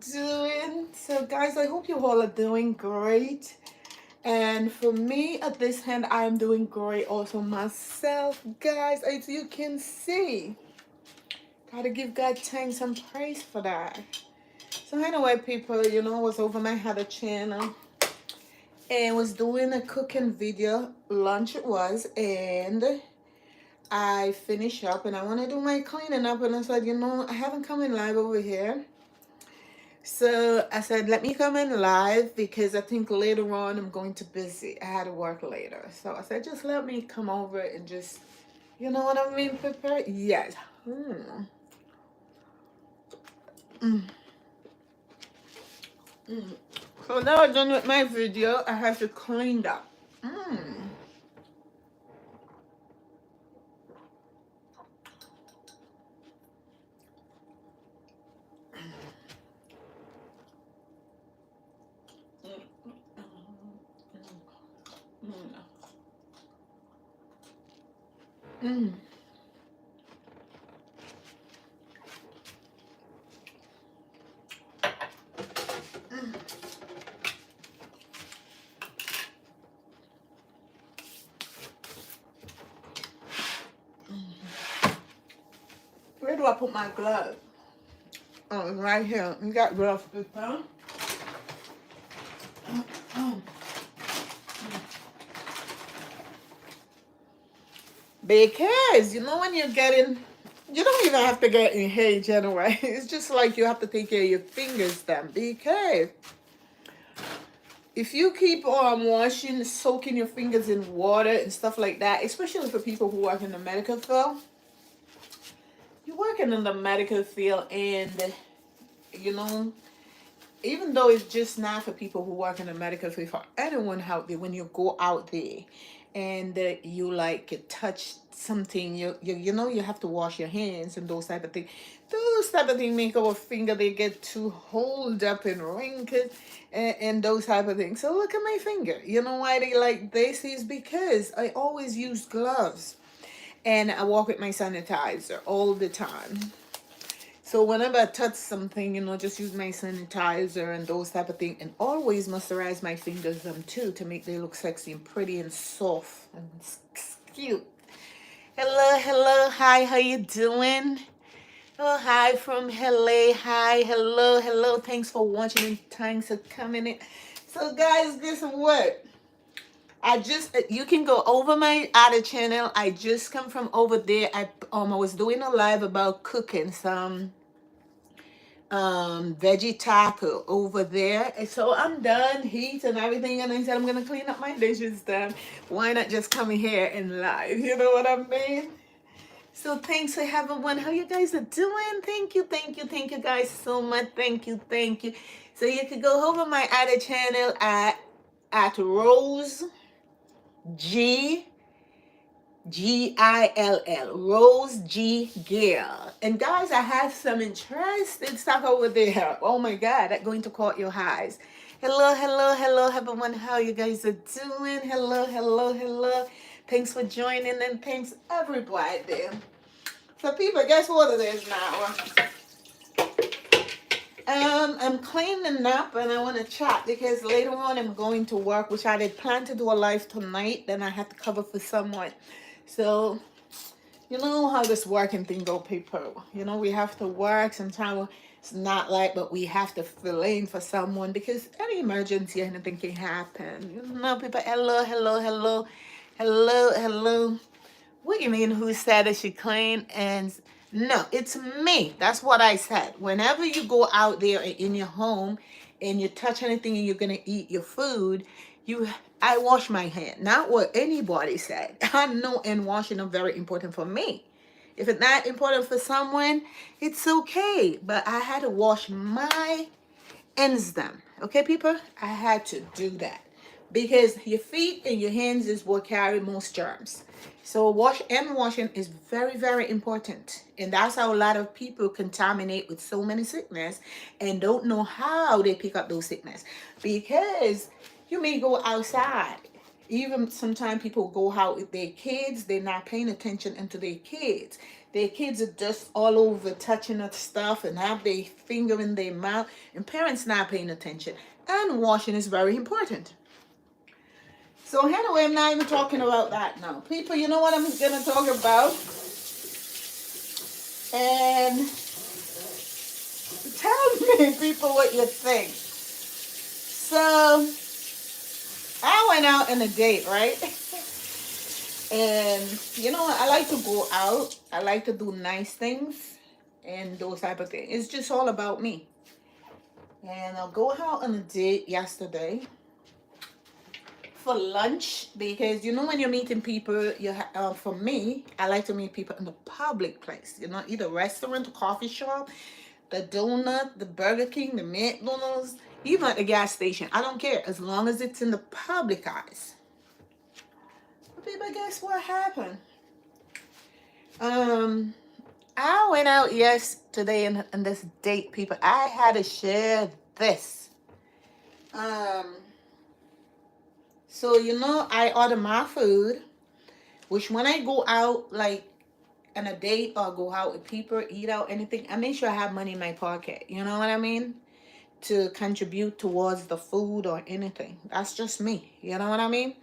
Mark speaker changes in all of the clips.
Speaker 1: doing? So guys, I hope you all are doing great. And for me at this hand, I am doing great also myself, guys. As you can see, gotta give God thanks and praise for that. So anyway, people, I was over my other channel and was doing a cooking video. Lunch it was, and I finished up and I want to do my cleaning up, and I said, I haven't come in live over here. So I said, let me come in live because I think later on I'm going to busy. I had to work later. So I said, just let me come over and just, you know what I mean, prepare. Yes. Mm. Mm. Mm. So now I'm done with my video. I have to clean up. Mm. Mm. Where do I put my glove? Oh, it's right here. You got gloves, huh? Because when you're getting, you don't even have to get engaged anyway. It's just like you have to take care of your fingers then. Because if you keep on washing, soaking your fingers in water and stuff like that, especially for people who work in the medical field, you're working in the medical field, and you know, even though it's just not for people who work in the medical field, for anyone out there, when you go out there and you like touch something, you have to wash your hands and those type of things. Those type of things make our finger, they get too hold up and wrinkled, and those type of things. So look at my finger. You know why they like this is because I always use gloves and I walk with my sanitizer all the time. So whenever I touch something, just use my sanitizer and those type of things, and always moisturize my fingers too to make them look sexy and pretty and soft and cute. Hello, hello, hi, how you doing? Oh, hi from LA. Hi, hello, hello. Thanks for watching and thanks for coming in. So guys, guess what? You can go over my other channel. I just come from over there. I was doing a live about cooking some veggie taco over there, and so I'm done heat and everything, and I said I'm gonna clean up my dishes then. Why not just come here and live, you know what I mean? So thanks for everyone, how you guys are doing. Thank you, thank you, thank you guys so much. Thank you, thank you. So you can go over my other channel at Rose G Gill, Rose G. Gill. And guys, I have some interesting stuff over there. Oh my God, that's going to caught your eyes. Hello, hello, hello, everyone. How you guys are doing? Hello, hello, hello. Thanks for joining, and thanks everybody. So people, guess what it is now? I'm cleaning up and I want to chat because later on I'm going to work, which I did plan to do a live tonight. Then I had to cover for someone. So you know how this working thing go, people. We have to work. Sometimes it's not like, but we have to fill in for someone because any emergency, anything can happen. People, hello, hello, hello, hello, hello. What you mean, who said that she clean? And no, it's me. That's what I said. Whenever you go out there in your home and you touch anything and you're going to eat your food, I wash my hand. Not what anybody said. I know, and washing are very important for me. If it's not important for someone, it's okay. But I had to wash my hands them. Okay, people? I had to do that. Because your feet and your hands is what carry most germs. So washing is very, very important. And that's how a lot of people contaminate with so many sickness and don't know how they pick up those sickness. Because you may go outside. Even sometimes people go out with their kids, they're not paying attention into their kids. Their kids are just all over touching up stuff and have their finger in their mouth, and parents not paying attention. And washing is very important. So anyway, I'm not even talking about that now. People, you know what I'm going to talk about? And tell me, people, what you think. So I went out on a date, right? And you know, I like to go out. I like to do nice things and those type of things. It's just all about me. And I'll go out on a date yesterday for lunch, because you know, when you're meeting people, for me, I like to meet people in the public place. You know, either restaurant, coffee shop, the donut, the Burger King, the McDonald's, even at the gas station. I don't care, as long as it's in the public eyes. But people, guess what happened? I went out yesterday on this date, people. I had to share this. So you know, I order my food, which when I go out, like on a date or go out with people, eat out, anything, I make sure I have money in my pocket. You know what I mean? To contribute towards the food or anything. That's just me. You know what I mean?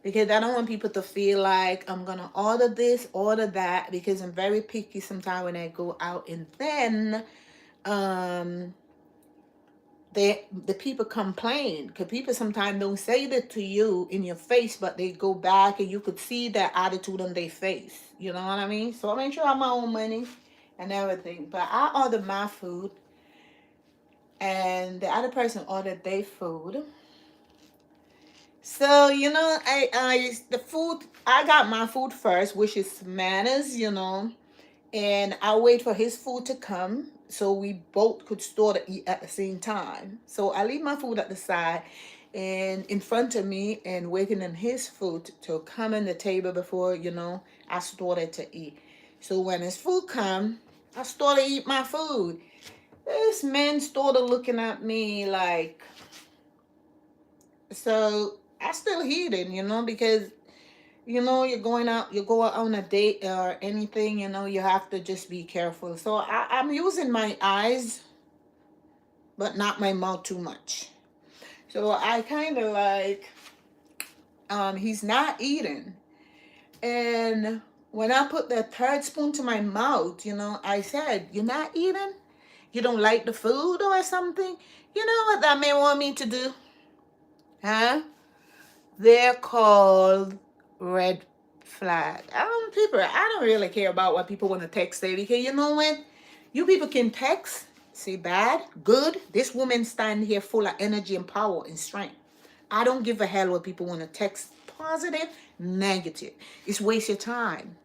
Speaker 1: Because I don't want people to feel like I'm going to order this, order that, because I'm very picky sometimes when I go out. And then the people complain, because people sometimes don't say that to you in your face, but they go back and you could see that attitude on their face. You know what I mean? So I make sure I have my own money and everything. But I ordered my food, and the other person ordered their food. So you know, I got my food first, which is manners, you know, and I wait for his food to come so we both could start to eat at the same time. So I leave my food at the side and in front of me, and waiting on his food to come on the table before, you know, I started to eat. So when his food come, I started to eat my food. This man started looking at me like, so I still eating, you know, because you know, you go out on a date or anything, you know, you have to just be careful. So I'm using my eyes, but not my mouth too much. So I kind of like, he's not eating. And when I put the third spoon to my mouth, you know, I said, "You're not eating? You don't like the food or something?" You know what that man want me to do? Huh? They're called red flag. I don't really care about what people want to text say, because you know what? You people can text, say bad, good. This woman stand here full of energy and power and strength. I don't give a hell what people want to text, positive, negative. It's waste your time.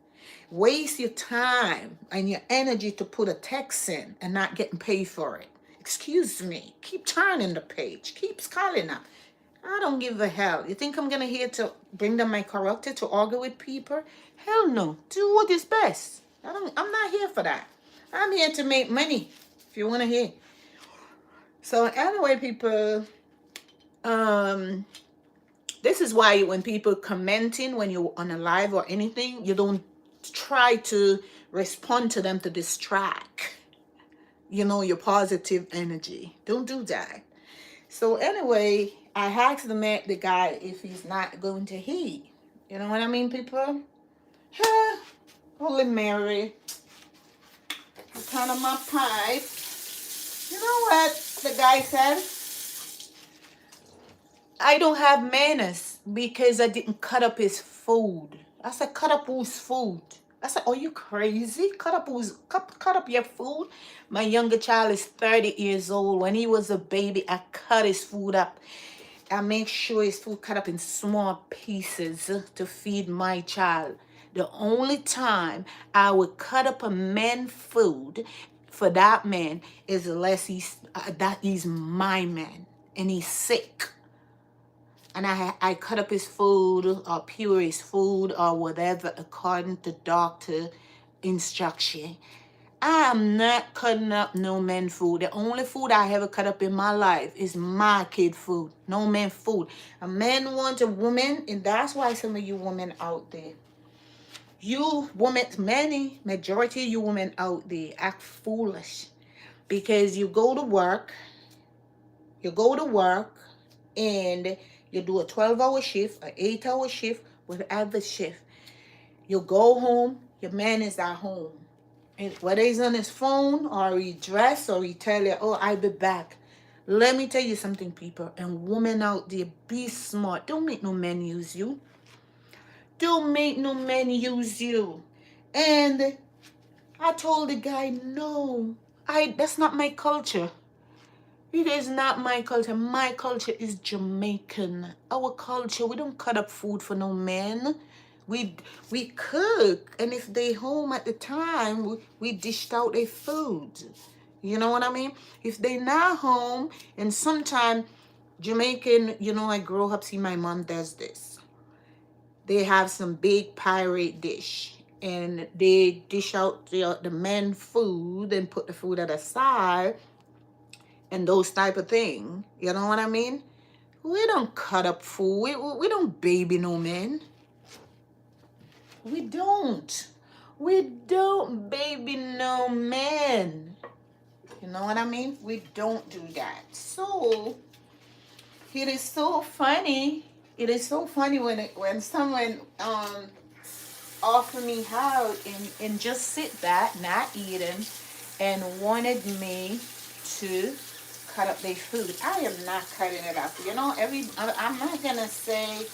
Speaker 1: Waste your time and your energy to put a text in and not getting paid for it. Excuse me. Keep turning the page. Keep scrolling up. I don't give a hell. You think I'm gonna here to bring down my character to argue with people? Hell no. Do what is best. I'm not here for that. I'm here to make money. If you wanna hear. So anyway, people, this is why when people commenting when you're on a live or anything, you don't try to respond to them to distract, you know, your positive energy. Don't do that. So anyway, I asked the guy if he's not going to eat. You know what I mean, people? Holy Mary. Turn on my pipe. You know what the guy said? I don't have manners because I didn't cut up his food. I said, cut up whose food? I said, are you crazy? Cut up your food? My younger child is 30 years old. When he was a baby, I cut his food up. I make sure his food cut up in small pieces to feed my child. The only time I would cut up a man's food for that man is unless he's my man and he's sick. And I cut up his food or pure his food or whatever according to doctor instruction. I am not cutting up no man food. The only food I ever cut up in my life is my kid food. No man food. A man wants a woman, and that's why some of you women out there, You women, many majority of you women out there act foolish because you go to work and you do a 12-hour shift, an 8-hour shift, whatever shift. You go home, your man is at home. And whether he's on his phone or he dressed or he tell you, oh, I'll be back. Let me tell you something, people. And women out there, be smart. Don't make no man use you. Don't make no man use you. And I told the guy, no, that's not my culture. It is not my culture. My culture is Jamaican. Our culture, we don't cut up food for no men. We cook, and if they home at the time, we dished out their food. You know what I mean? If they not home, and sometime Jamaican, I grow up see my mom does this. They have some big pirate dish, and they dish out the men food and put the food at a side and those type of thing. You know what I mean? We don't cut up food. We don't baby no men. We don't. We don't baby no men. You know what I mean? We don't do that. So it is so funny. It is so funny when someone offer me out and just sit back, not eating, and wanted me to cut up their food. I am not cutting it up. I'm not gonna say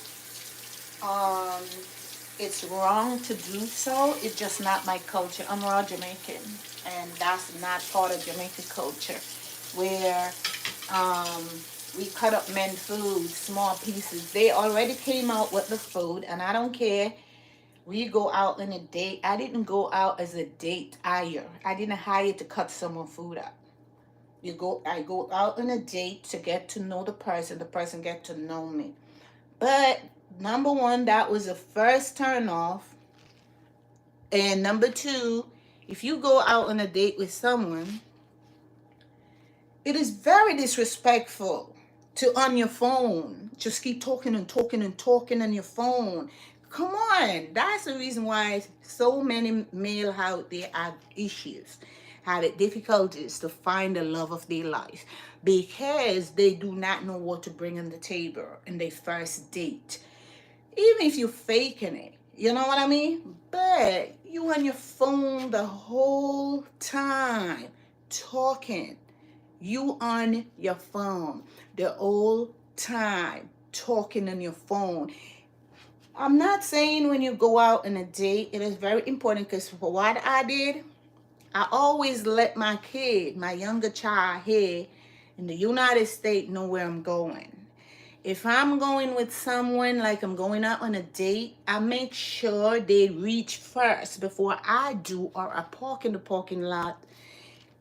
Speaker 1: it's wrong to do so. It's just not my culture. I'm raw Jamaican, and that's not part of Jamaican culture, where we cut up men food, small pieces. They already came out with the food, and I don't care. We go out on a date. I didn't go out as a date hire. I didn't hire to cut someone food up. I go out on a date to get to know the person get to know me. But number one, that was the first turn off. And number two, if you go out on a date with someone, it is very disrespectful to on your phone just keep talking and talking and talking on your phone. Come on. That's the reason why so many male out there have issues, have difficulties to find the love of their life, because they do not know what to bring on the table in their first date. Even if you're faking it, you know what I mean? But you on your phone the whole time talking. You on your phone the whole time talking on your phone. I'm not saying when you go out on a date, it is very important, because for what I did, I always let my kid, my younger child here in the United States, know where I'm going. If I'm going with someone, like I'm going out on a date, I make sure they reach first before I do, or I park in the parking lot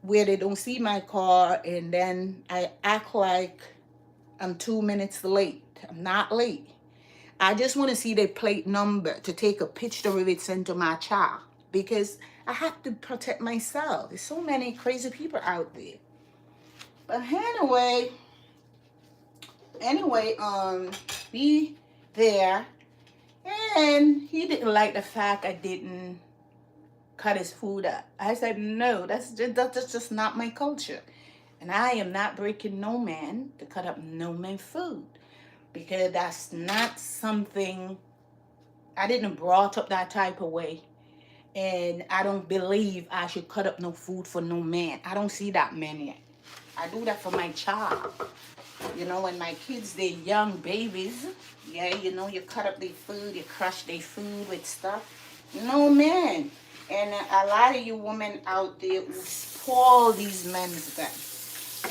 Speaker 1: where they don't see my car, and then I act like I'm 2 minutes late. I'm not late. I just want to see their plate number to take a picture of it, send to my child, because I have to protect myself. There's so many crazy people out there. But anyway, be there, and he didn't like the fact I didn't cut his food up. I said, no, that's just not my culture. And I am not breaking no man to cut up no man food, because that's not something, I didn't brought up that type of way. And I don't believe I should cut up no food for no man. I don't see that man yet. I do that for my child. When my kids, they're young babies, yeah, you cut up their food, you crush their food with stuff. No, man. And a lot of you women out there will spoil these men's men.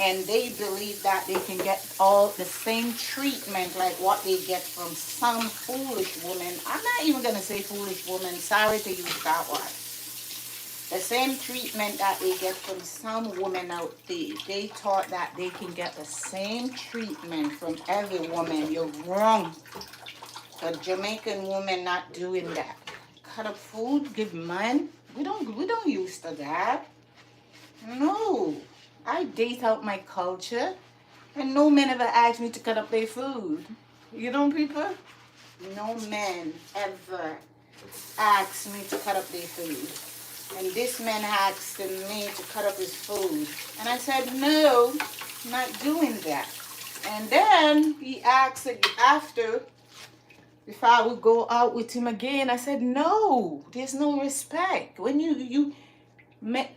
Speaker 1: And they believe that they can get all the same treatment like what they get from some foolish woman. I'm not even going to say foolish woman. Sorry to use that word. The same treatment that they get from some women out there. They thought that they can get the same treatment from every woman. You're wrong. The Jamaican woman not doing that. Cut up food, give man. We don't used to that. No. I date out my culture, and no men ever asked me to cut up their food. People? No men ever
Speaker 2: asked me to cut up their food. And this man asked me to cut up his food. And I said, no, I'm not doing that. And then he asked after if I would go out with him again. I said, no, there's no respect. When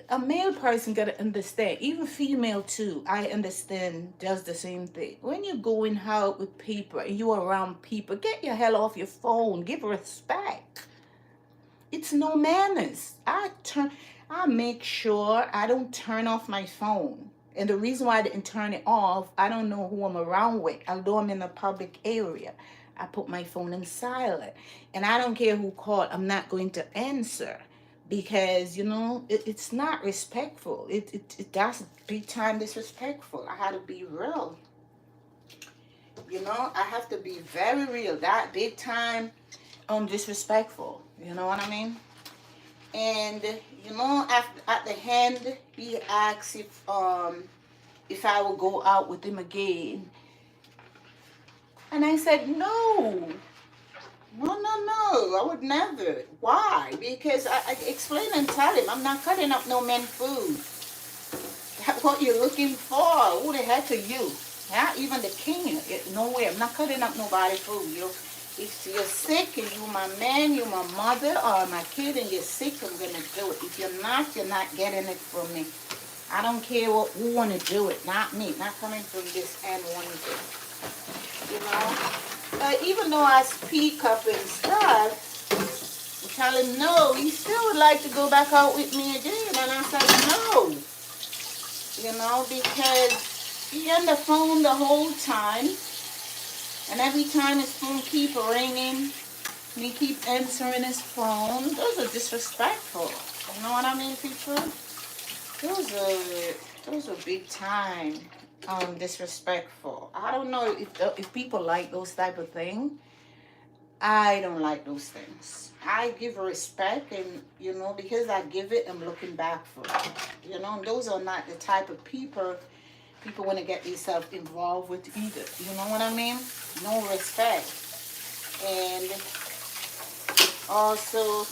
Speaker 2: a male person gotta understand, even female too, I understand does the same thing. When you're going out with people and you're around people, get your hell off your phone. Give respect. It's no manners. I make sure I don't turn off my phone. And the reason why I didn't turn it off, I don't know who I'm around with. Although I'm in a public area, I put my phone in silent. And I don't care who called, I'm not going to answer. Because, it's not respectful. That's big time disrespectful. I had to be real. I have to be very real. That big time disrespectful. You know what I mean? And at the end, he asked if I would go out with him again, and I said no, I would never. Why? Because I explain and tell him I'm not cutting up no man food. That's what you're looking for. Who the heck are you? Not even the king. No way. I'm not cutting up nobody's food. If you're sick and you're my man, you're my mother or my kid and you're sick, I'm going to do it. If you're not getting it from me. I don't care who want to do it. Not me. Not coming from this end one thing. Even though I speak up and stuff, I tell him no. He still would like to go back out with me again. And I said no. Because he on the phone the whole time. And every time his phone keep ringing, and he keep answering his phone, those are disrespectful. You know what I mean, people? Those are big time disrespectful. I don't know if people like those type of things. I don't like those things. I give respect, and because I give it, I'm looking back for it. Those are not the type of people want to get themselves involved with either. You know what I mean? No respect. And also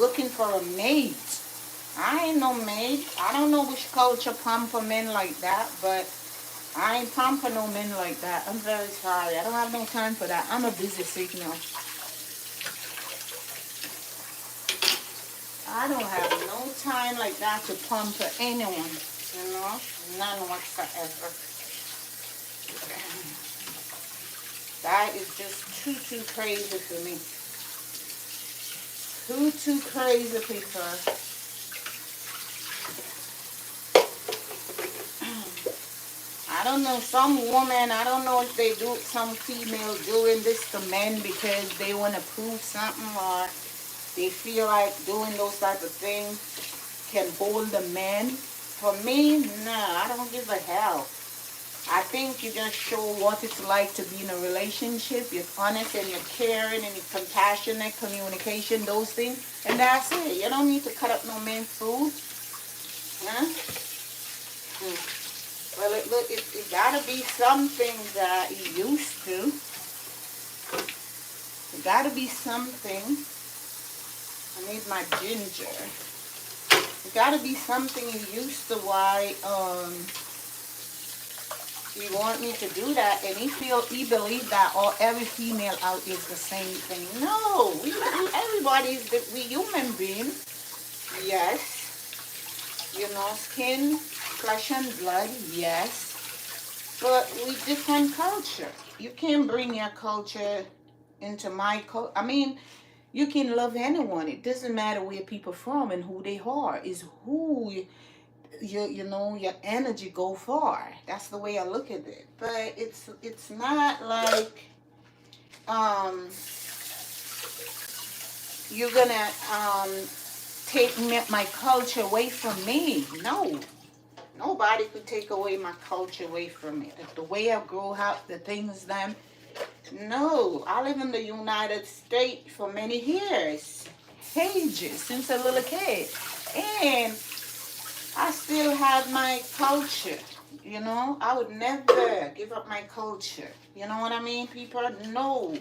Speaker 2: looking for a mate. I ain't no mate. I don't know which culture pamper men like that, but I ain't pamper no men like that. I'm very sorry. I don't have no time for that. I'm a busy signal. I don't have no time like that to pamper anyone. None whatsoever. That is just too crazy for me. Too crazy, people. I don't know, some woman, I don't know if some female doing this to men because they want to prove something or they feel like doing those type of things can hold the man. For me, no, I don't give a hell. I think you just show what it's like to be in a relationship. You're honest and you're caring and you're compassionate, communication, those things. And that's it. You don't need to cut up no man's food. Huh? Well, it gotta be something that you used to. It gotta be something. I need my ginger. It gotta be something you used to why you want me to do that, and he believe that all every female out is the same thing. No, we human beings. Yes. Skin, flesh and blood, yes. But we different culture. You can't bring your culture into my culture. I mean, you can love anyone. It doesn't matter where people from and who they are. It's who your energy go far. That's the way I look at it. But it's not like you're gonna take my culture away from me. No. Nobody could take away my culture away from me. The way I grew up, the things done. No, I live in the United States for many years. Ages, since a little kid. And I still have my culture. I would never give up my culture. You know what I mean, people? No.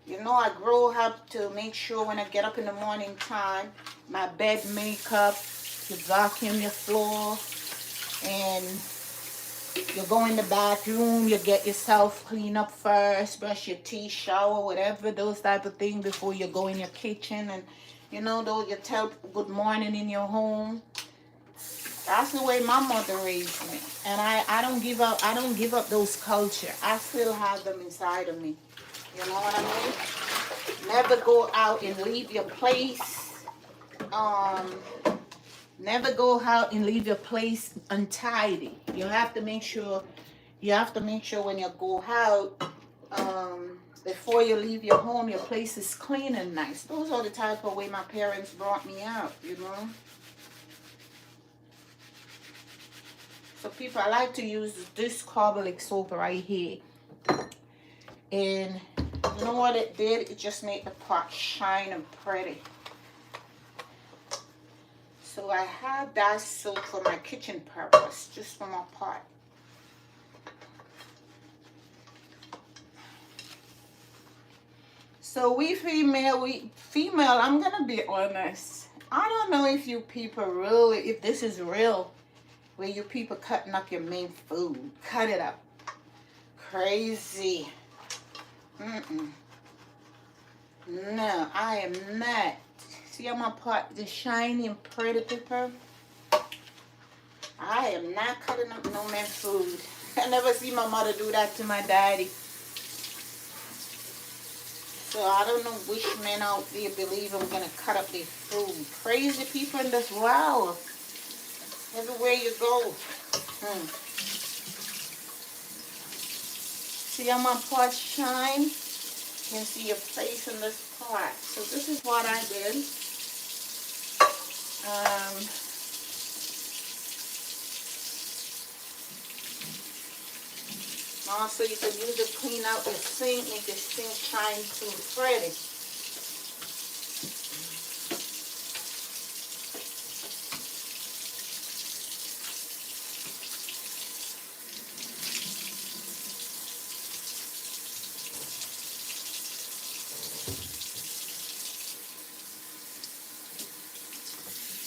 Speaker 2: You know, I grow up to make sure when I get up in the morning time, my bed makeup, you vacuum your floor, and you go in the bathroom, you get yourself clean up first, brush your teeth, shower, whatever, those type of things before you go in your kitchen. And you know, though, you tell good morning in your home. That's the way my mother raised me. And I don't give up those culture. I still have them inside of me. You know what I mean? Never go out and leave your place. Never go out and leave your place untidy. You have to make sure when you go out, before you leave your home, your place is clean and nice. Those are the type of way my parents brought me out, you know. So people, I like to use this carbolic soap right here. And you know what it did? It just made the pot shine and pretty. So I have that soap for my kitchen purpose, just for my pot. So we female, I'm gonna be honest. I don't know if you people really, if this is real, where you people cutting up your main food. Cut it up. Crazy. No, I am not. See how my pot is shiny and pretty, people? I am not cutting up no man food. I never see my mother do that to my daddy. So I don't know which men out there believe I'm gonna cut up their food. Crazy people in this world. Everywhere you go. See how my pot shine? You can see your face in this pot. So this is what I did. Also, you can use it to clean out your sink, make your sink shine too pretty.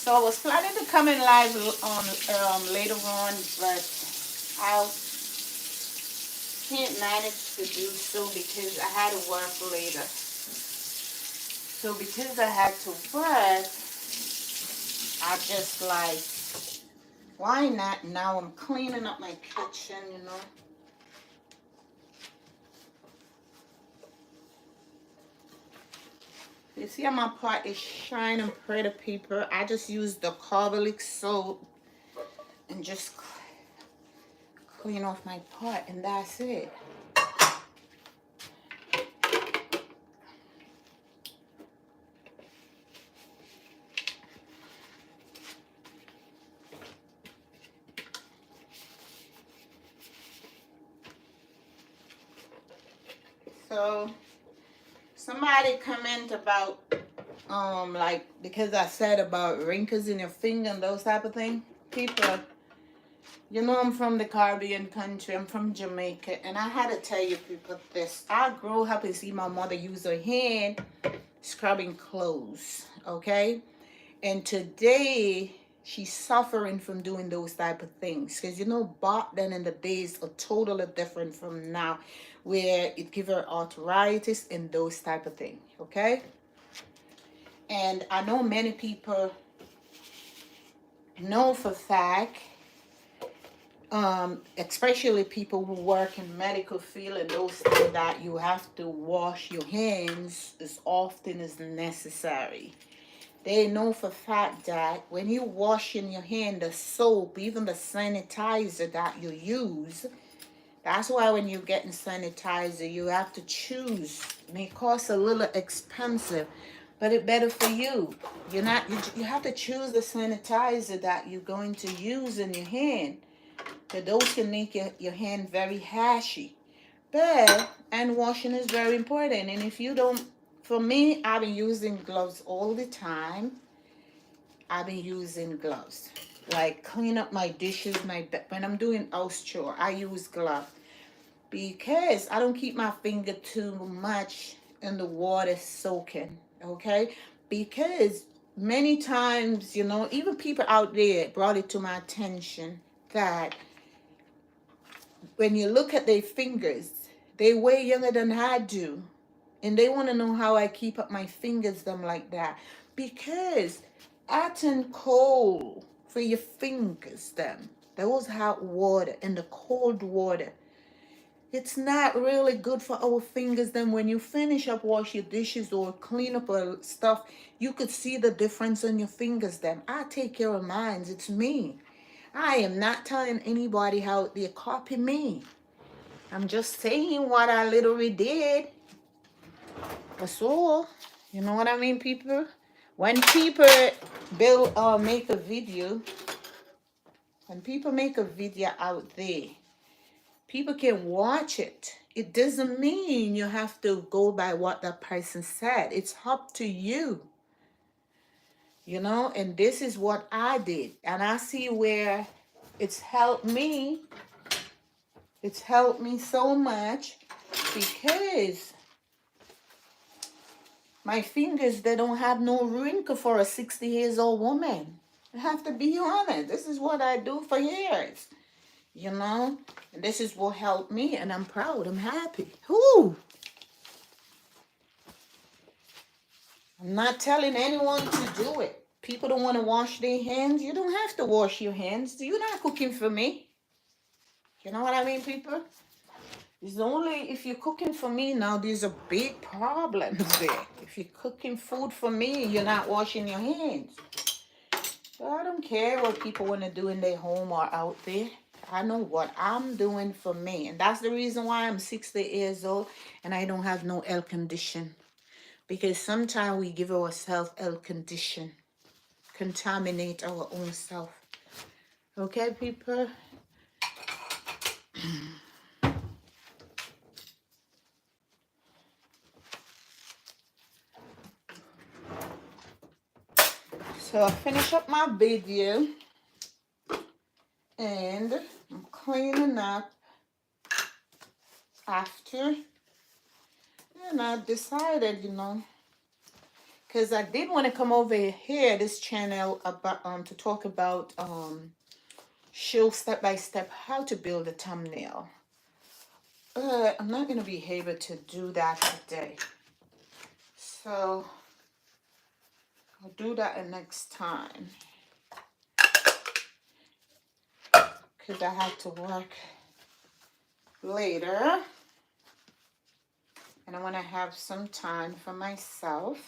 Speaker 2: So I was planning to come in live on later on, but I can't manage to do so because I had to work later. So because I had to work, I just like, why not? Now I'm cleaning up my kitchen, you know. You see how my pot is shining pretty, people? I just used the carbolic soap and just clean off my pot, and that's it. So somebody comment about like, because I said about wrinkles in your finger and those type of things. People, you know, I'm from the Caribbean country. I'm from Jamaica, and I had to tell you people this. I grew up and see my mother use her hand scrubbing clothes, okay? And today she's suffering from doing those type of things, because you know, back then in the days are totally different from now, where it give her arthritis and those type of things, okay? And I know many people know for fact, especially people who work in medical field and those things, that you have to wash your hands as often as necessary. They know for fact that when you washing your hand, the soap, even the sanitizer that you use, that's why when you're getting sanitizer, you have to choose. It may cost a little expensive, but it's better for you. You have to choose the sanitizer that you're going to use in your hand. Because those can make your hand very hashy. But hand washing is very important. And if you don't, for me, I've been using gloves all the time. I've been using gloves. Like clean up my dishes, when I'm doing house chore, I use gloves. Because I don't keep my finger too much
Speaker 1: and the water soaking, okay? Because many times, you know, even people out there brought it to my attention that when you look at their fingers, they way younger than I do. And they want to know how I keep up my fingers them like that. Because I turn cold for your fingers them. Those hot water and the cold water. It's not really good for our fingers. Then when you finish up wash your dishes or clean up stuff, you could see the difference in your fingers. Then I take care of mine. It's me. I am not telling anybody how they copy me. I'm just saying what I literally did. That's all. You know what I mean, people? When people make a video, when people make a video out there, people can watch it. It doesn't mean you have to go by what that person said. It's up to you. You know, and this is what I did. And I see where it's helped me. It's helped me so much because my fingers, they don't have no wrinkle for a 60 years old woman. I have to be honest. This is what I do for years. You know? And this is what helped me. And I'm proud. I'm happy. Whoo! I'm not telling anyone to do it. People don't want to wash their hands. You don't have to wash your hands. You're not cooking for me. You know what I mean, people? It's only if you're cooking for me now, there's a big problem there. If you're cooking food for me, you're not washing your hands. So I don't care what people want to do in their home or out there. I know what I'm doing for me. And that's the reason why I'm 60 years old and I don't have no air condition. Because sometimes we give ourselves air condition. Contaminate our own self. Okay, people? So I finish up my video and I'm cleaning up after. And I decided, you know, because I did want to come over here, this channel, about to talk about show step by step how to build a thumbnail. But I'm not going to be able to do that today. So I'll do that next time. Because I have to work later. And I want to have some time for myself.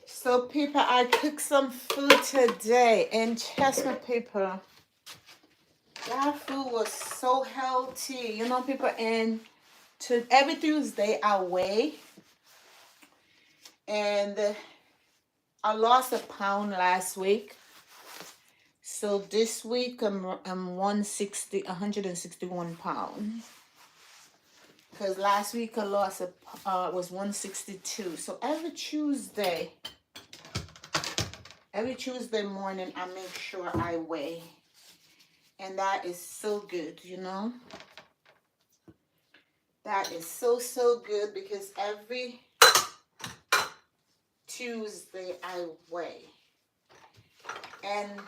Speaker 1: So people, I cooked some food today, and trust me, people, that food was so healthy. You know, people, and every Tuesday I weigh, and I lost a pound last week. So this week I'm 161 pounds. Because last week I lost was 162. So every Tuesday morning I make sure I weigh. And that is so good, you know. That is so good because every Tuesday I weigh. And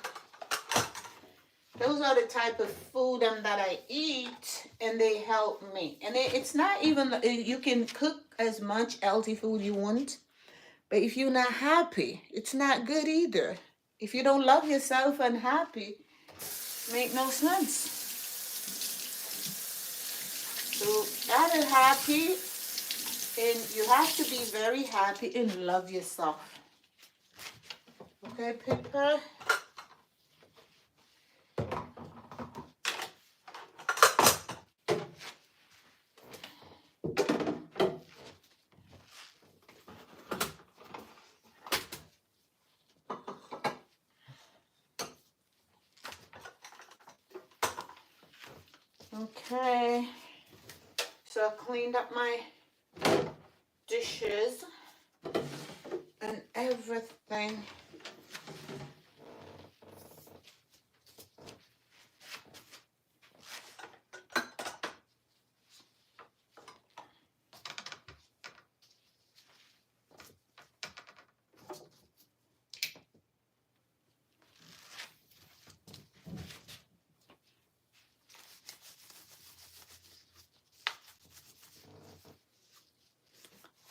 Speaker 1: those are the type of food that I eat, and they help me. And it's not even, you can cook as much healthy food you want, but if you're not happy, it's not good either. If you don't love yourself and happy, make no sense. So that is happy, and you have to be very happy and love yourself. Okay, people? Okay. So I cleaned up my dishes and everything.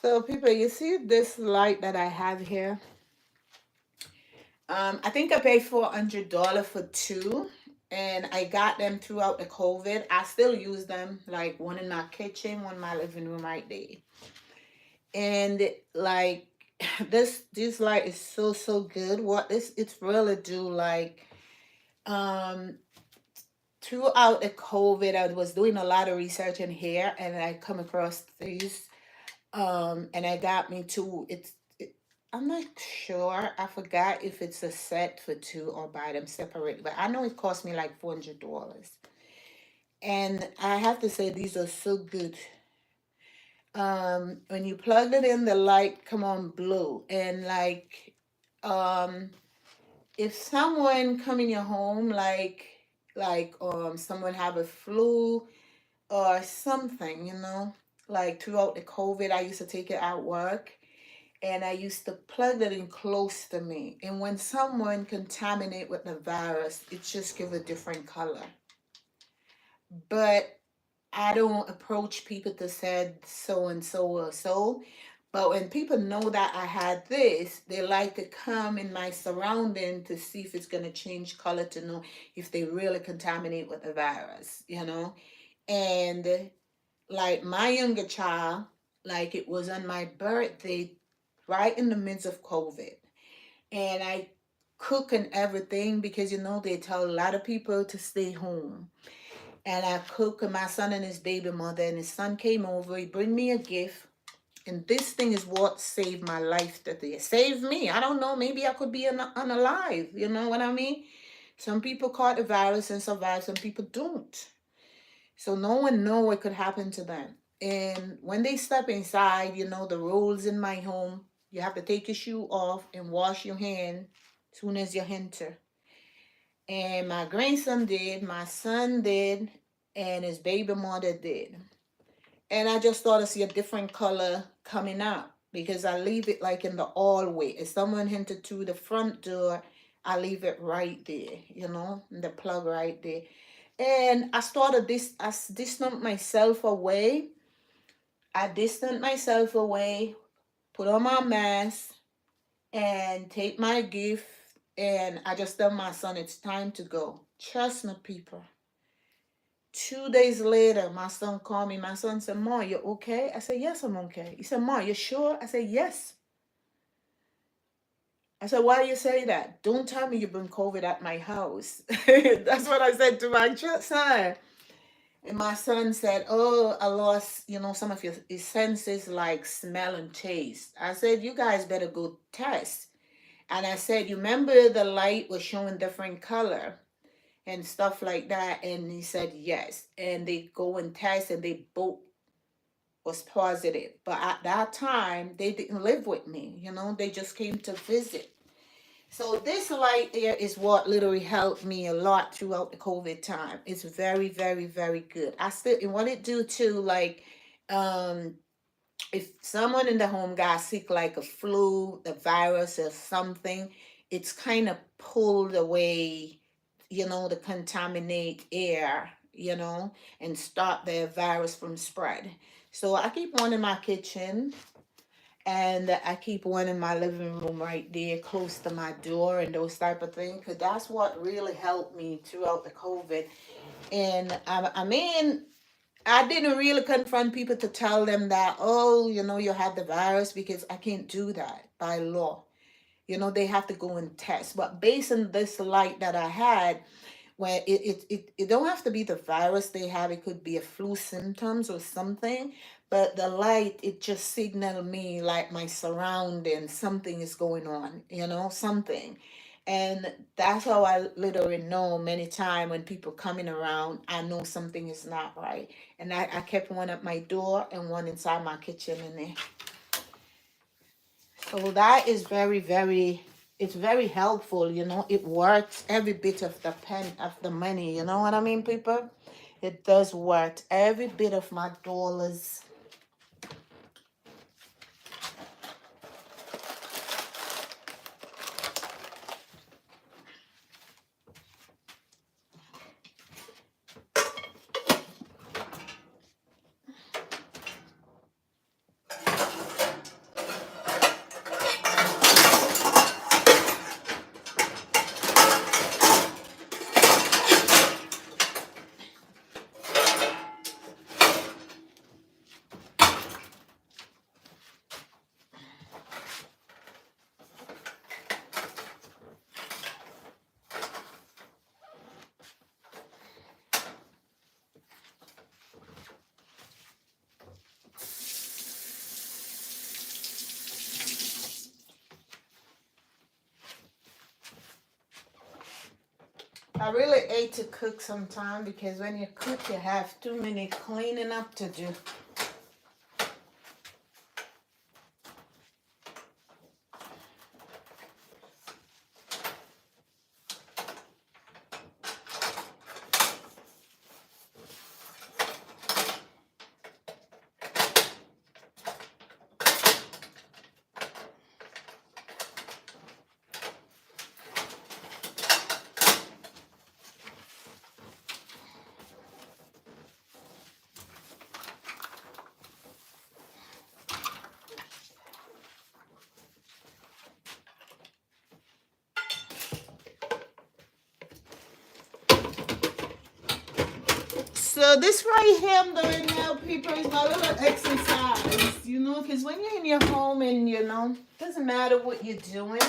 Speaker 1: So people, you see this light that I have here? I think I paid $400 for two, and I got them throughout the COVID. I still use them, like one in my kitchen, one in my living room right there. And like this light is so good. What it's really do, like um throughout the COVID, I was doing a lot of research in here, and I come across these, and I got me two. I'm not sure. I forgot if it's a set for two or buy them separate, but I know it cost me like $400. And I have to say these are so good. When you plug it in, the light come on blue, and like um if someone come in your home, like someone have a flu or something, like throughout the COVID, I used to take it at work, and I used to plug it in close to me. And when someone contaminate with the virus, it just give a different color. But I don't approach people to say so and so or so. But when people know that I had this, they like to come in my surrounding to see if it's going to change color, to know if they really contaminate with the virus. And like my younger child, like it was on my birthday, right in the midst of COVID. And I cook and everything because they tell a lot of people to stay home. And I cook, and my son and his baby mother, and his son came over. He bring me a gift, and this thing is what saved my life that day. It saved me. I don't know. Maybe I could be unalive. You know what I mean? Some people caught the virus and survive. Some people don't. So no one know what could happen to them. And when they step inside, the rules in my home, you have to take your shoe off and wash your hand as soon as you enter. And my grandson did, my son did, and his baby mother did. And I just thought I see a different color coming out because I leave it like in the hallway. If someone entered through the front door, I leave it right there, the plug right there. And I started this, I distant myself away. Put on my mask, and take my gift. And I just tell my son, it's time to go. Trust me, people. 2 days later, my son called me. My son said, "Ma, you okay?" I said, "Yes, I'm okay." He said, "Ma, you sure?" I said, "Yes." I said, "Why do you say that? Don't tell me you bring COVID at my house." That's what I said to my son. And my son said, "Oh, I lost, some of his senses like smell and taste." I said, "You guys better go test." And I said, "You remember the light was showing different color and stuff like that?" And he said, "Yes." And they go and test, and they both was positive. But at that time, they didn't live with me. They just came to visit. So this light here is what literally helped me a lot throughout the COVID time. It's very, very, very good. And what it do too, like, um, if someone in the home got sick, like a flu, the virus or something, it's kind of pulled away, to contaminate air, and stop the virus from spread. So I keep one in my kitchen, and I keep one in my living room right there close to my door and those type of things, because that's what really helped me throughout the COVID. And I mean, I didn't really confront people to tell them that, oh, you had the virus, because I can't do that by law. They have to go and test. But based on this light that I had, where it don't have to be the virus they have, it could be a flu symptoms or something. But the light, it just signaled me like my surroundings, something is going on, something. And that's how I literally know many times when people coming around, I know something is not right. And I kept one at my door and one inside my kitchen in there. So that is very, very, it's very helpful, you know. It works every bit of the of the money, you know what I mean, people? It does work every bit of my dollars. I really hate to cook sometime because when you cook, you have too many cleaning up to do. So this right here I'm doing now, people, is my little exercise, you know, because when you're in your home and, you know, doesn't matter what you're doing,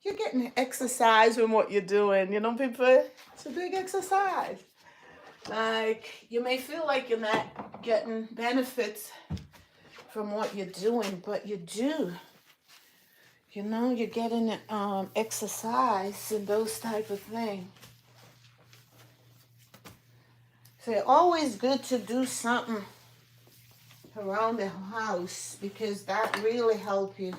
Speaker 1: you're getting exercise from what you're doing, you know, people. It's a big exercise. Like, you may feel like you're not getting benefits from what you're doing, but you do. You know, you're getting exercise and those type of things. So it's always good to do something around the house because that really help you.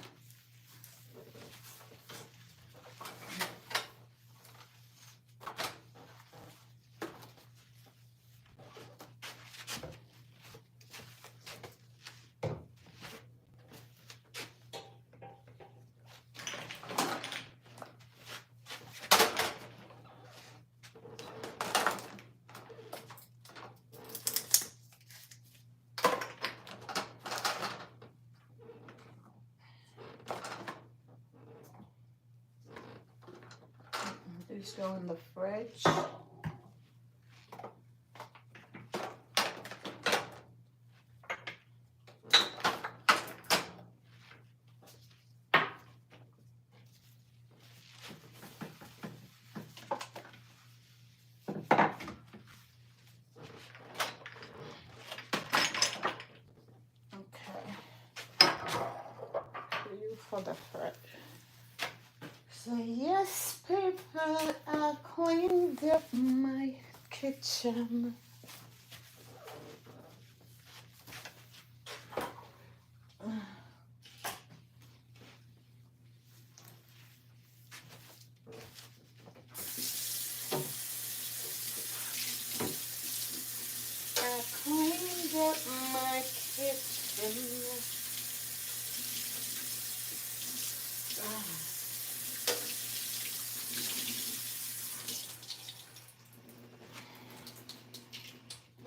Speaker 1: These go in the fridge. For the fridge. So yes, people, I cleaned up my kitchen. I cleaned up my kitchen.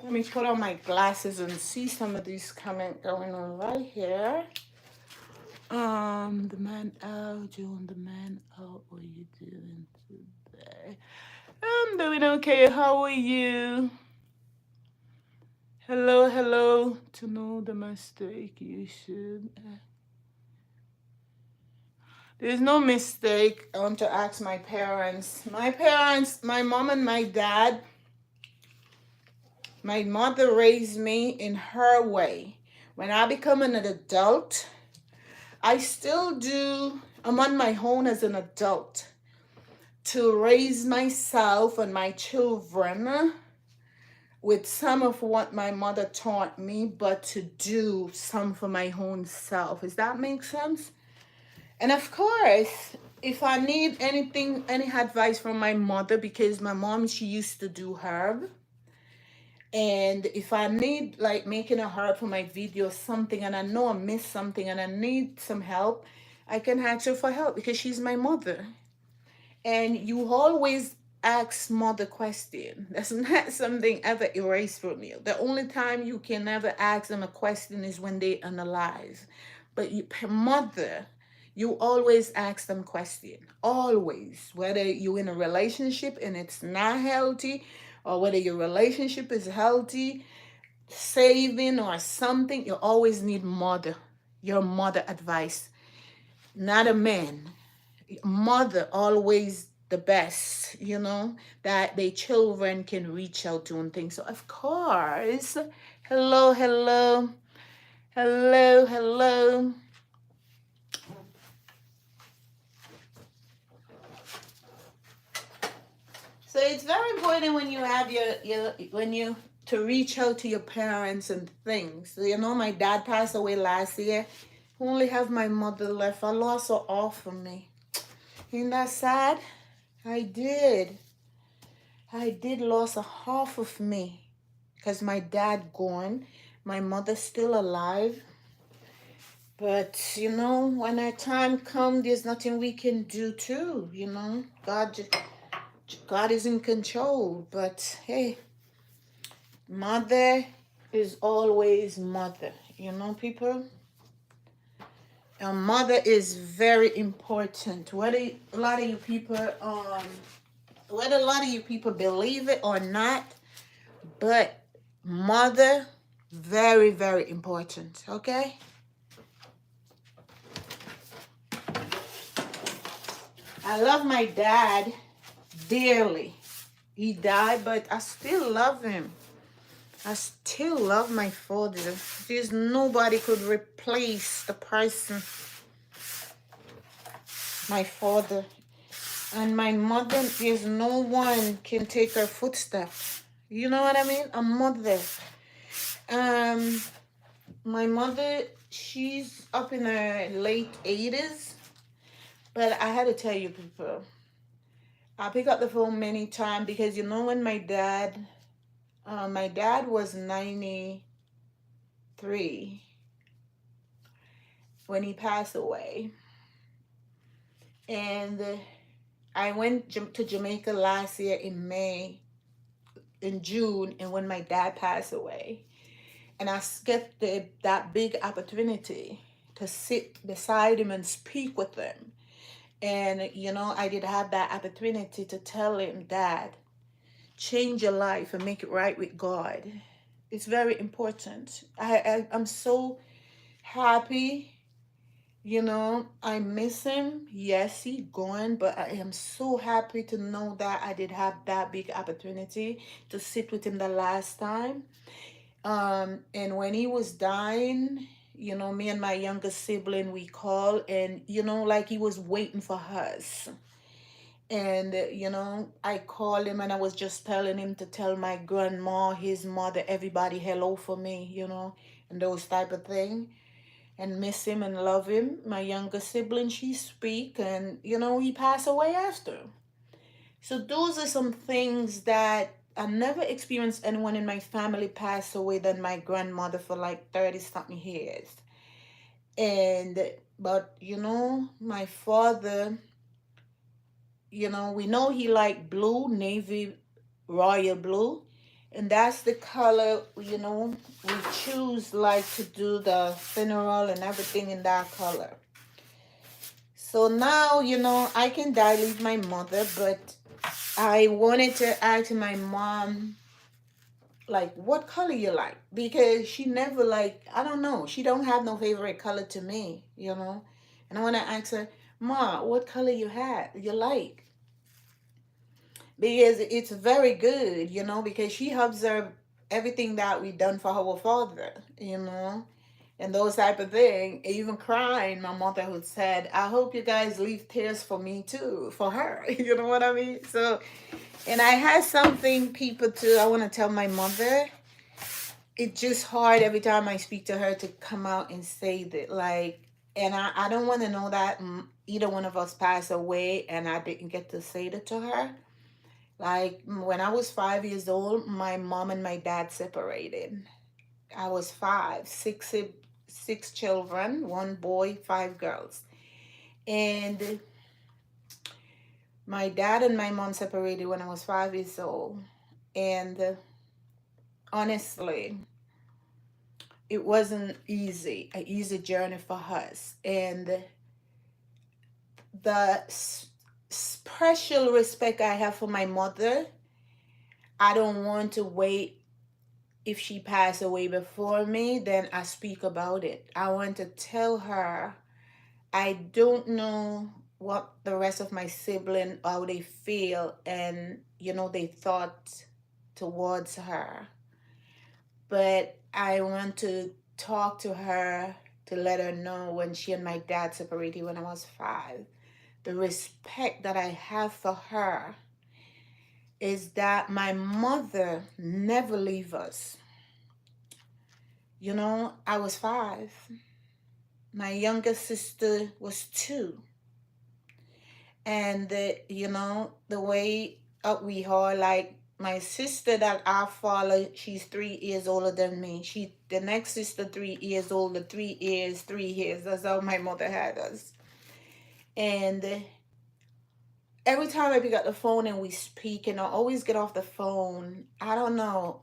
Speaker 1: Let me put on my glasses and see some of these comments going on right here. The man out, John, the man out, what are you doing today? I'm doing okay, how are you? Hello, hello, to know the mistake you should. There's no mistake. I want to ask my parents. My mom and my dad, my mother raised me in her way. When I become an adult, I still do, I'm on my own as an adult. to raise myself and my children with some of what my mother taught me, but to do some for my own self. Does that make sense? And of course, if I need anything, any advice from my mother, because my mom, she used to do herb. And if I need like making a herb for my video or something, and I know I missed something and I need some help, I can ask her for help because she's my mother. And you always ask mother question. That's not something ever erased from you. The only time you can ever ask them a question is when they analyze. But you, mother, you always ask them question. Always. Whether you're in a relationship and it's not healthy, or whether your relationship is healthy, saving or something, you always need mother, your mother advice, not a man. Mother always the best, that their children can reach out to and things. So of course, hello, hello, hello, hello. So it's very important when you have your when you to reach out to your parents and things. So, my dad passed away last year. I only have my mother left. I lost her all from me. Ain't that sad? I did. I did lose a half of me because my dad gone. My mother still alive. But, when our time comes, there's nothing we can do too, God is in control. But, hey, mother is always mother, people. A mother is very important. Whether a lot of you people believe it or not, but mother, very, very important, okay? I love my dad dearly. He died, but I still love him. I still love my father. There's nobody could replace the person, my father. And my mother, there's no one can take her footsteps. You know what I mean? A mother. My mother, she's up in her late 80s. But I had to tell you, people, I pick up the phone many times because when my dad was 93 when he passed away. And I went to Jamaica last year in June, and when my dad passed away. And I get that big opportunity to sit beside him and speak with him. And, I did have that opportunity to tell him, Dad, change your life and make it right with God. It's very important. I'm so happy. I miss him. Yes, he gone, but I am so happy to know that I did have that big opportunity to sit with him the last time. And when he was dying, me and my younger sibling, we called, and, like he was waiting for us. And, I called him and I was just telling him to tell my grandma, his mother, everybody hello for me, and those type of thing. And miss him and love him. My younger sibling, she speak, and, he passed away after. So those are some things that I never experienced anyone in my family pass away than my grandmother for like 30 something years. But my father, we know he liked blue, navy, royal blue. And that's the color, we choose like to do the funeral and everything in that color. So now, I can die, leave my mother, but I wanted to ask my mom, like, what color you like? Because she never I don't know. She don't have no favorite color to me, And I want to ask her, Ma, what color you like? Because it's very good, because she observed everything that we done for our father, And and those type of thing. Even crying, my mother would said, I hope you guys leave tears for me too, for her. You know what I mean? So, and I had something, people, too, I want to tell my mother. It's just hard every time I speak to her to come out and say that, like, and I don't want to know that either one of us passed away and I didn't get to say that to her. Like, when I was 5 years old, my mom and my dad separated. I was five, six children, one boy, five girls. And my dad and my mom separated when I was 5 years old. And honestly, it wasn't an easy journey for us. And the special respect I have for my mother, I don't want to wait. If she passed away before me, then I speak about it. I want to tell her I don't know what the rest of my sibling, how they feel and they thought towards her. But I want to talk to her to let her know when she and my dad separated when I was 5. The respect that I have for her is that my mother never leave us. I was 5. My younger sister was 2. And, the way we are, like my sister that I follow, she's 3 years older than me. The next sister, 3 years older, 3 years, 3 years. That's how my mother had us. And every time I pick up the phone and we speak, and I always get off the phone, I don't know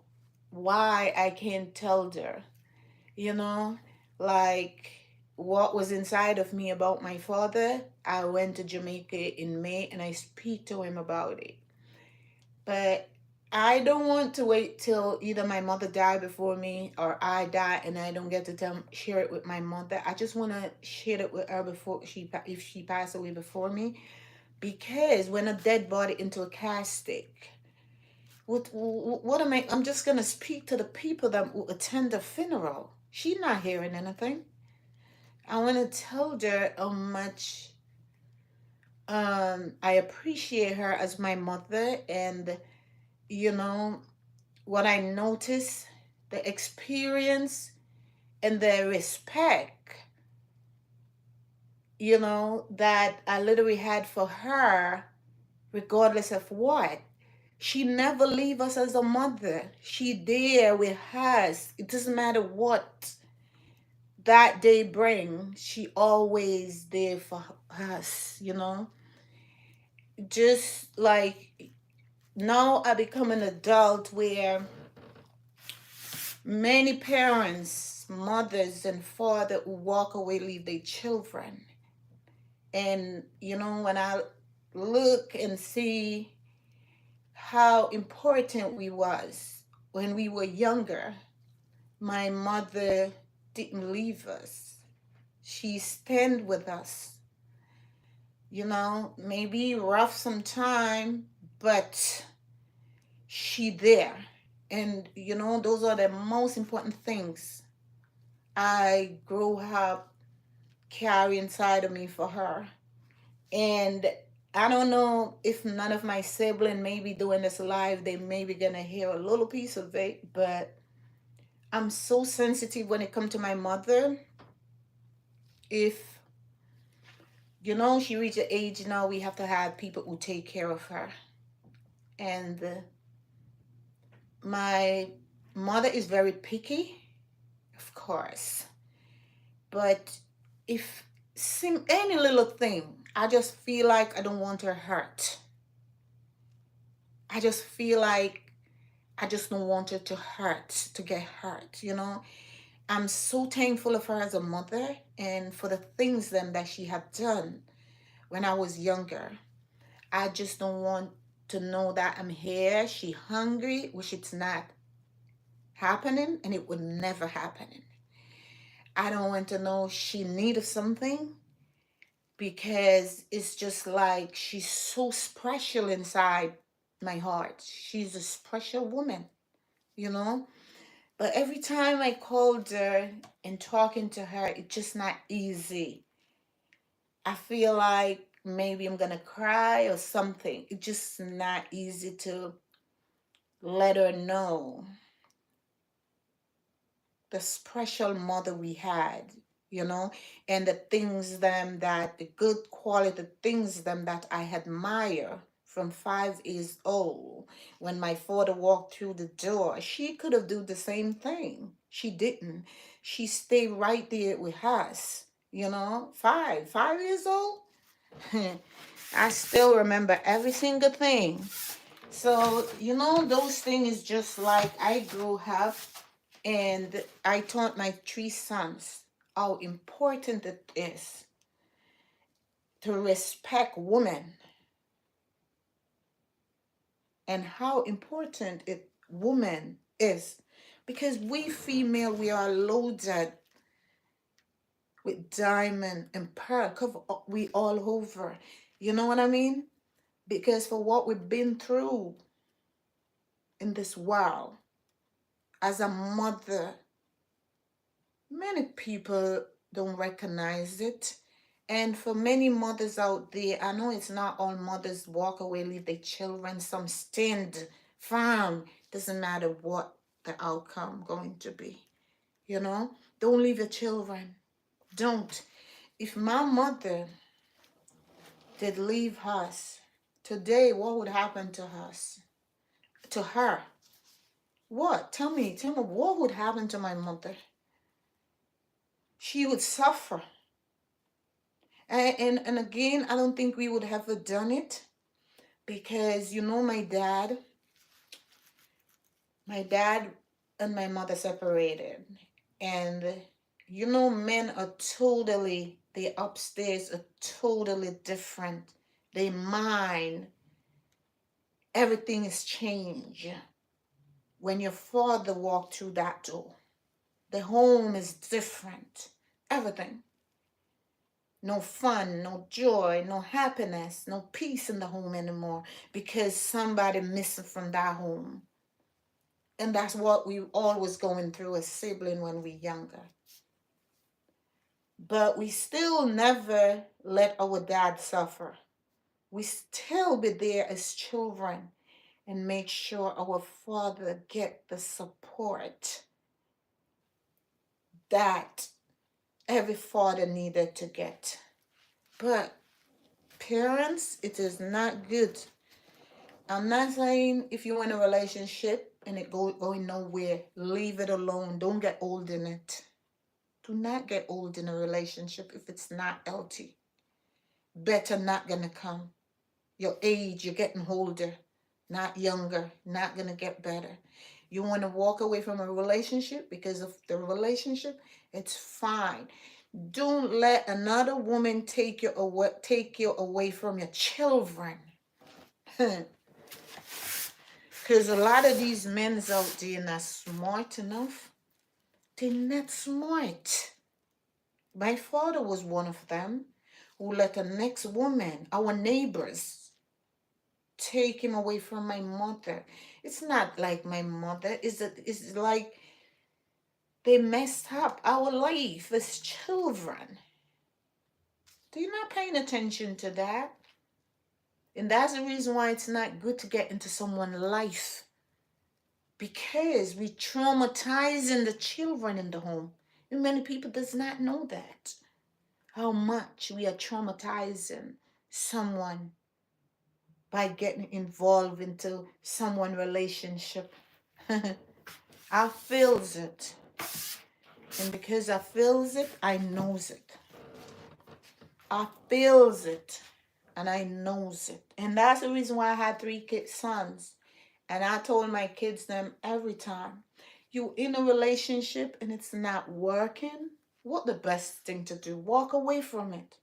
Speaker 1: why I can't tell her, like what was inside of me about my father. I went to Jamaica in May and I speak to him about it. But I don't want to wait till either my mother died before me or I die and I don't get to share it with my mother. I just want to share it with her if she passed away before me. Because when a dead body into a casket, what am I? I'm just gonna speak to the people that will attend the funeral. She's not hearing anything. I want to tell her how much I appreciate her as my mother, and what I notice, the experience and the respect, that I literally had for her, regardless of what. She never leave us as a mother. She there with us. It doesn't matter what that day bring. She always there for us. Just like now I become an adult where many parents, mothers and father who walk away, leave their children. And when I look and see how important we was when we were younger, my mother didn't leave us. She stand with us. Maybe rough sometime, but she there. And those are the most important things I grew up carrying inside of me for her. And I don't know if none of my siblings may be doing this live, they may be gonna hear a little piece of it, but I'm so sensitive when it comes to my mother. If she reached an age now, we have to have people who take care of her. And my mother is very picky, of course. But if any little thing, I just feel like I don't want her hurt. I just feel like I just don't want her to get hurt. I'm so thankful of her as a mother and for the things then that she had done when I was younger. I just don't want to know that I'm here, she hungry, which it's not happening and it would never happen. I don't want to know she needed something, because it's just like she's so special inside my heart. She's a special woman, you know? But every time I called her,
Speaker 2: And talking to her, it's just not easy. I feel like maybe I'm gonna cry or something. It's just not easy to let her know the special mother we had, you know, and the things them that the good quality things them that I admire from 5 years old. When my father walked through the door, she could have do the same thing. She didn't. She stayed right there with us, you know. 5 years old. I still remember every single thing. So, you know, those things just like I grew up and I taught my 3 sons how important it is to respect women and how important it woman is. Because we female, we are loaded with diamond and pearl, cover we all over. You know what I mean? Because for what we've been through in this world as a mother, many people don't recognize it. And for many mothers out there, I know it's not all mothers walk away, leave their children. Some stand firm. Doesn't matter what the outcome going to be. You know, don't leave your children. Don't. If my mother did leave us today, what would happen to us? To her? What? Tell me, what would happen to my mother? She would suffer. And again, I don't think we would have done it because you know my dad and my mother separated, and you know men are totally they upstairs are totally different. They mind everything is changed when your father walked through that door. The home is different. Everything. No fun, no joy, no happiness, no peace in the home anymore because somebody missing from that home. And that's what we always going through as sibling when we're younger. But we still never let our dad suffer. We still be there as children and make sure our father get the support that every father needed to get. But parents, it is not good. I'm not saying if you're in a relationship and it going nowhere, leave it alone. Don't get old in it. Do not get old in a relationship if it's not healthy. Better not gonna come. Your age, you're getting older, not younger, not gonna get better. You want to walk away from a relationship because of the relationship, it's fine. Don't let another woman take you away from your children. Because a lot of these men out there not smart enough. They're not smart. My father was one of them who let the next woman, our neighbors, take him away from my mother. It's not like my mother. It's like they messed up our life as children. They're not paying attention to that. And that's the reason why it's not good to get into someone's life. Because we traumatizing the children in the home. And many people does not know that. How much we are traumatizing someone by getting involved into someone relationship. I feels it. And because I feels it, I knows it. I feels it. And I knows it. And that's the reason why I had 3 sons. And I told my kids them every time, you in a relationship and it's not working, what the best thing to do? Walk away from it.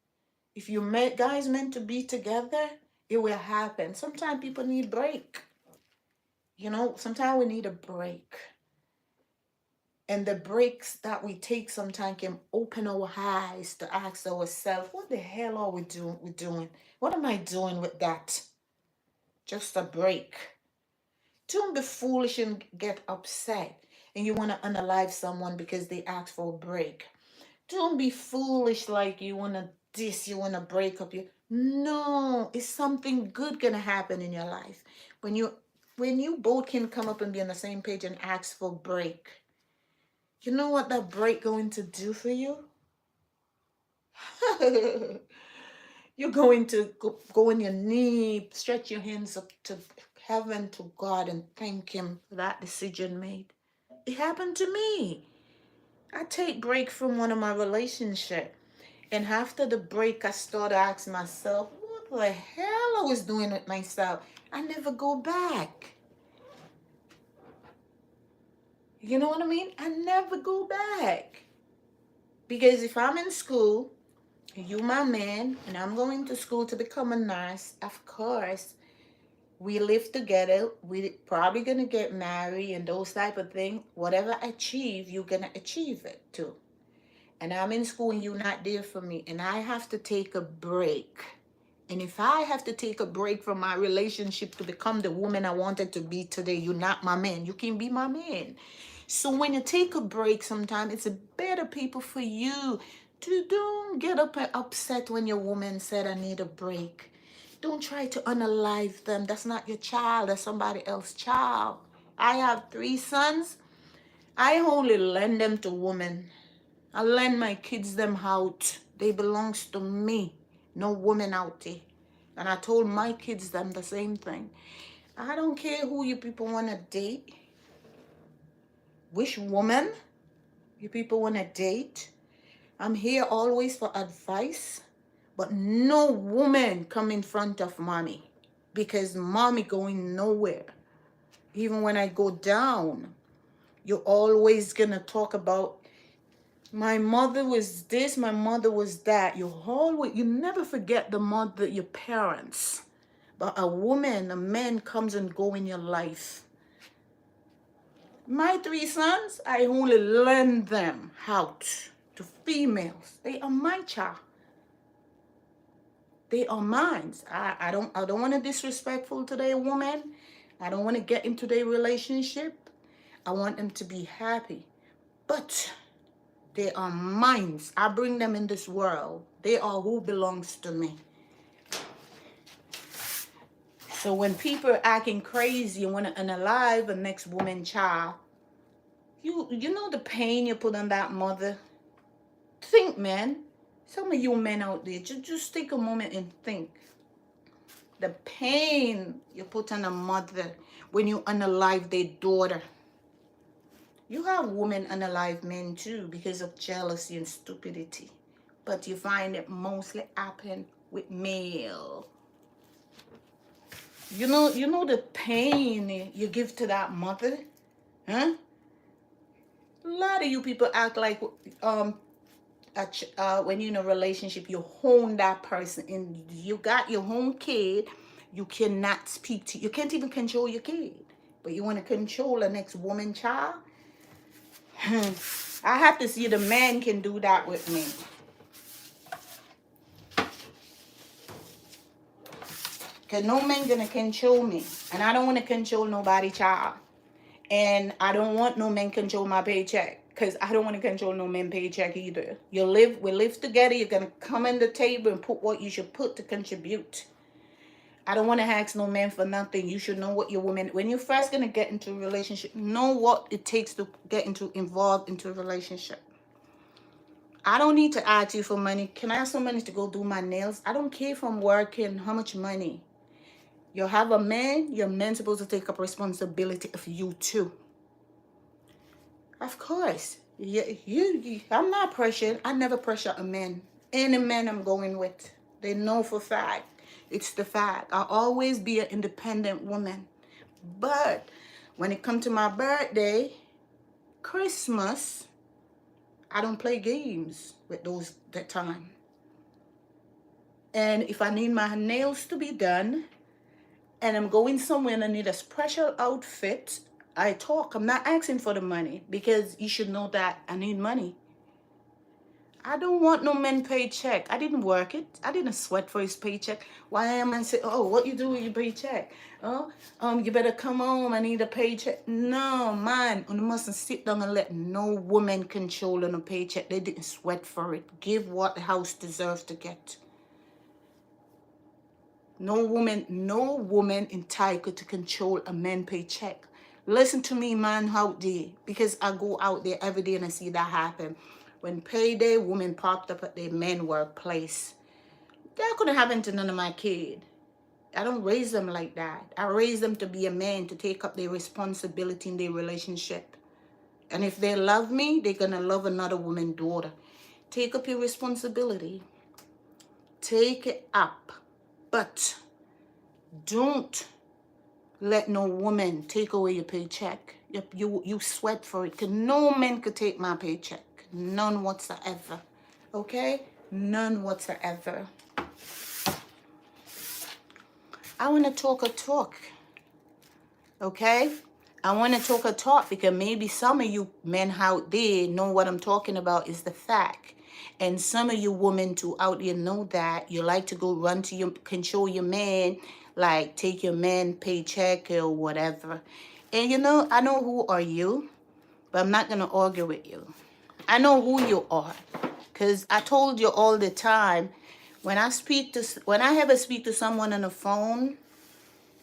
Speaker 2: If you guys meant to be together, it will happen. Sometimes people need break. You know, sometimes we need a break. And the breaks that we take sometimes can open our eyes to ask ourselves, what the hell are we doing? What am I doing with that? Just a break. Don't be foolish and get upset.
Speaker 1: and you want to unalive someone because they ask for a break. Don't be foolish like you want to this, you want to break up. No, it's something good going to happen in your life. When you both can come up and be on the same page and ask for a break. You know what that break going to do for you? You're going to go on your knee, stretch your hands up to heaven, to God, and thank Him for that decision made. It happened to me. I take break from one of my relationship, and after the break, I started asking myself, what the hell I was doing with myself? I never go back. You know what I mean? I never go back. Because if I'm in school, you my man, and I'm going to school to become a nurse, of course, we live together. We probably gonna get married and those type of things. Whatever I achieve, you're gonna achieve it too. And I'm in school and you're not there for me, and I have to take a break. And if I have to take a break from my relationship to become the woman I wanted to be today, you're not my man. You can be my man. So when you take a break, sometimes it's a better people for you. Don't get up and upset when your woman said, I need a break. Don't try to unalive them. That's not your child. That's somebody else's child. I have 3 sons. I only lend them to women. I lend my kids them out. They belongs to me. No woman out there. And I told my kids them the same thing. I don't care who you people want to date. Which woman you people want to date. I'm here always for advice. But no woman come in front of mommy. Because mommy going nowhere. Even when I go down, you're always going to talk about my mother was this, my mother was that. You never forget the mother, your parents. But a woman, a man comes and go in your life. My 3 sons, I only lend them out to females. They are my child. They are mine. I don't want to disrespectful to their woman. I don't want to get into their relationship. I want them to be happy. But they are mine. I bring them in this world. They are who belongs to me. So when people are acting crazy and want to unalive a next woman child, you know the pain you put on that mother. Think, man. Some of you men out there, just take a moment and think. The pain you put on a mother when you unalive their daughter. You have women unalive men too because of jealousy and stupidity. But you find it mostly happen with male. You know the pain you give to that mother? Huh? A lot of you people act like when you're in a relationship, you own that person and you got your own kid. You cannot you can't even control your kid. But you want to control the next woman child? I have to see the man can do that with me. Because no man gonna control me. And I don't want to control nobody child. And I don't want no man control my paycheck. Because I don't want to control no man paycheck either. We live together. You're going to come in the table and put what you should put to contribute. I don't want to ask no man for nothing. You should know what your woman, when you're first going to get into a relationship, know what it takes to get involved into a relationship. I don't need to ask you for money. Can I have some money to go do my nails? I don't care if I'm working, how much money. You have a man, your man's supposed to take up responsibility of you too. Of course. I'm not pressured. I never pressure a man. Any man I'm going with, they know for fact. It's the fact. I'll always be an independent woman. But when it comes to my birthday, Christmas, I don't play games with that time. And if I need my nails to be done, and I'm going somewhere and I need a special outfit, I talk. I'm not asking for the money because you should know that I need money.
Speaker 2: I don't want no man paycheck. I didn't work it. I didn't sweat for his paycheck. Why am I say, oh, what you do with your paycheck? Oh, you better come home. I need a paycheck. No, man, you mustn't sit down and let no woman control on a paycheck. They didn't sweat for it. Give what the house deserves to get. No woman entitled to control a man paycheck. Listen to me, man, out there, because I go out there every day and I see that happen. When payday, women popped up at their men workplace. That couldn't happen to none of my kids. I don't raise them like that. I raise them to be a man, to take up their responsibility in their relationship. And if they love me, they're going to love another woman's daughter. Take up your responsibility. Take it up. But don't let no woman take away your paycheck. You sweat for it. Because no man could take my paycheck. None whatsoever. Okay? None whatsoever. I want to talk a talk. Okay? I want to talk a talk because maybe some of you men out there know what I'm talking about is the fact. And some of you women too out there know that. You like to go run to your, control your man, like take your man paycheck or whatever. And you know, I know who are you, but I'm not going to argue with you. I know who you are. Because I told you all the time, when I ever speak to someone on the phone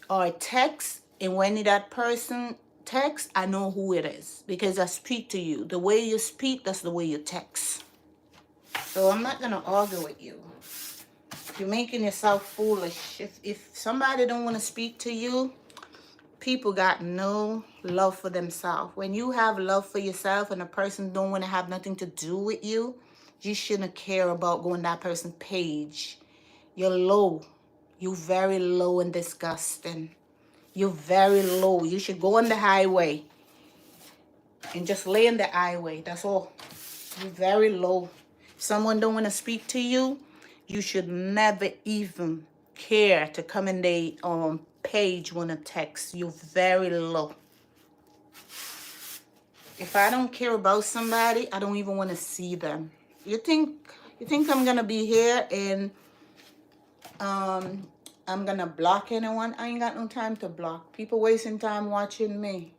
Speaker 2: or text, and when that person texts, I know who it is because I speak to you. The way you speak, that's the way you text. So I'm not gonna argue with you. You're making yourself foolish. If somebody don't want to speak to you, people got no love for themselves. When you have love for yourself and a person don't want to have nothing to do with you, you shouldn't care about going that person's page. You're low. You're very low and disgusting. You're very low. You should go on the highway and just lay in the highway. That's all. You're very low. If someone don't want to speak to you, you should never even care to come in the page when a text. You're very low. If I don't care about somebody, I don't even want to see them. You think I'm gonna be here and I'm gonna block anyone? I ain't got no time to block. People wasting time watching me.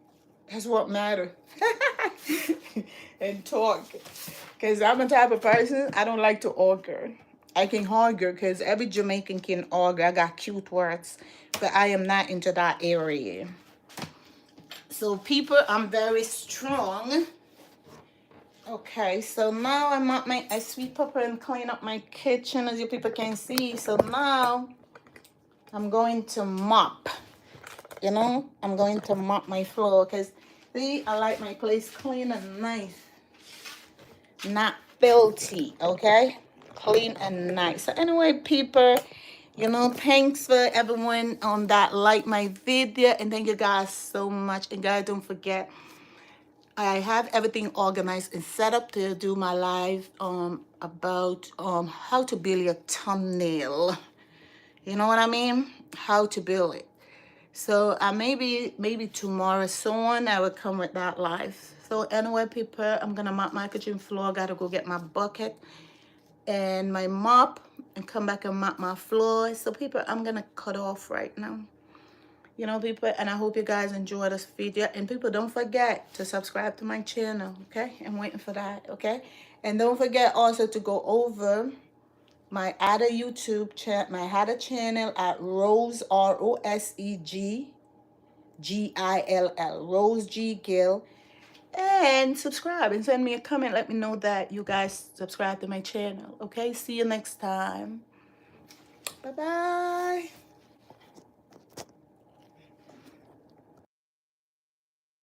Speaker 2: That's what matters. And talk. Because I'm a type of person, I don't like to argue. I can argue because every Jamaican can argue. I got cute words. But I am not into that area. So people, I'm very strong. Okay, so now I sweep up and clean up my kitchen, as you people can see. So now I'm going to mop. You know, I'm going to mop my floor because, see, I like my place clean and nice. Not filthy, okay? Clean and nice. So anyway, people, you know, thanks for everyone that liked my video. And thank you guys so much. And guys, don't forget, I have everything organized and set up to do my live about how to build your thumbnail. You know what I mean? How to build it. So maybe tomorrow soon I will come with that live. So anyway, people, I'm gonna mop my kitchen floor. Gotta go get my bucket and my mop and come back and mop my floor. So people, I'm gonna cut off right now. You know, people, and I hope you guys enjoy this video. And people, don't forget to subscribe to my channel, okay? I'm waiting for that, okay? And don't forget also to go over my other YouTube channel, my other channel at Rose, ROSEGGILL, Rose G Gill, and subscribe and send me a comment. Let me know that you guys subscribe to my channel, okay? See you next time. Bye-bye.